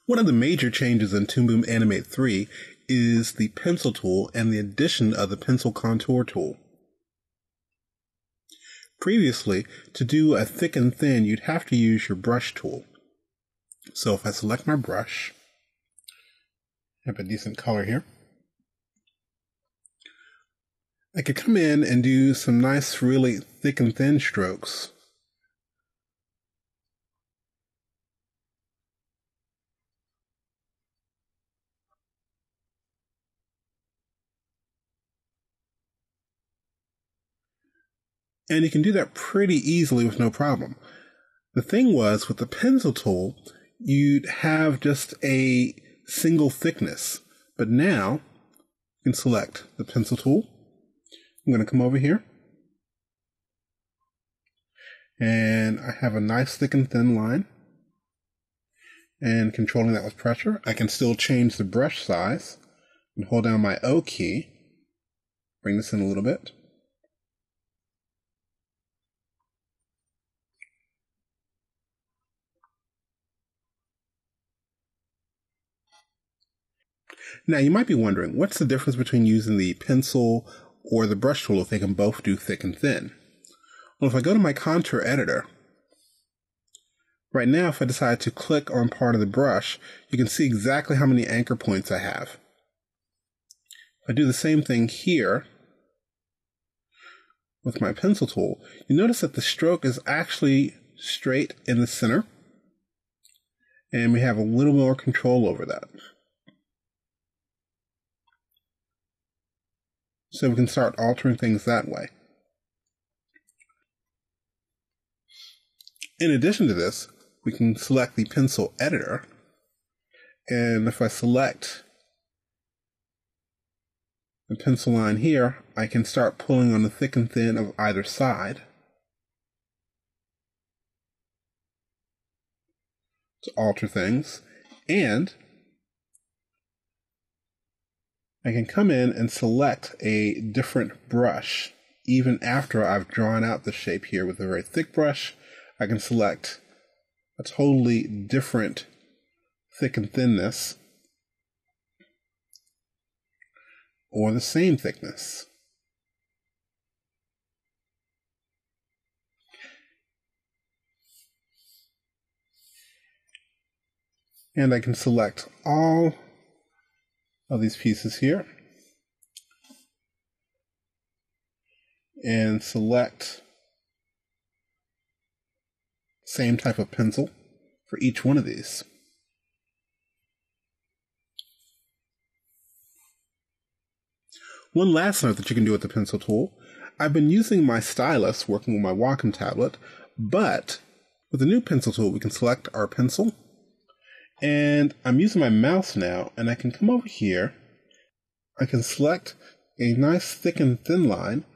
One of the major changes in Toon Boom Animate 3 is the pencil tool and the addition of the pencil contour tool. Previously, to do a thick and thin, you'd have to use your brush tool. So if I select my brush, I have a decent color here, I could come in and do some nice, really thick and thin strokes. And you can do that pretty easily with no problem. The thing was, with the pencil tool, you'd have just a single thickness. But now, you can select the pencil tool. I'm going to come over here. And I have a nice thick and thin line. And controlling that with pressure, I can still change the brush size. And hold down my O key. Bring this in a little bit. Now, you might be wondering, what's the difference between using the pencil or the brush tool if they can both do thick and thin? Well, if I go to my contour editor, right now, if I decide to click on part of the brush, you can see exactly how many anchor points I have. If I do the same thing here with my pencil tool, you notice that the stroke is actually straight in the center, and we have a little more control over that. So we can start altering things that way. In addition to this, we can select the pencil editor. And if I select the pencil line here, I can start pulling on the thick and thin of either side to alter things. And I can come in and select a different brush. Even after I've drawn out the shape here with a very thick brush, I can select a totally different thick and thinness, or the same thickness. And I can select all of these pieces here and select same type of pencil for each one of these. One last note that you can do with the pencil tool, I've been using my stylus working with my Wacom tablet, but with the new pencil tool we can select our pencil. And I'm using my mouse now, and I can come over here. I can select a nice thick and thin line,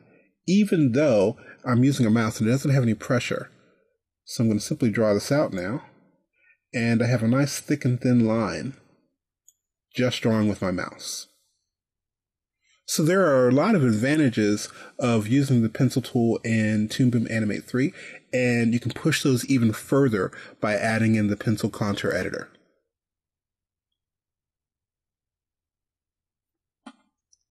even though I'm using a mouse and it doesn't have any pressure. So I'm going to simply draw this out now, and I have a nice thick and thin line, just drawing with my mouse. So there are a lot of advantages of using the pencil tool in Toon Boom Animate 3, and you can push those even further by adding in the pencil contour editor.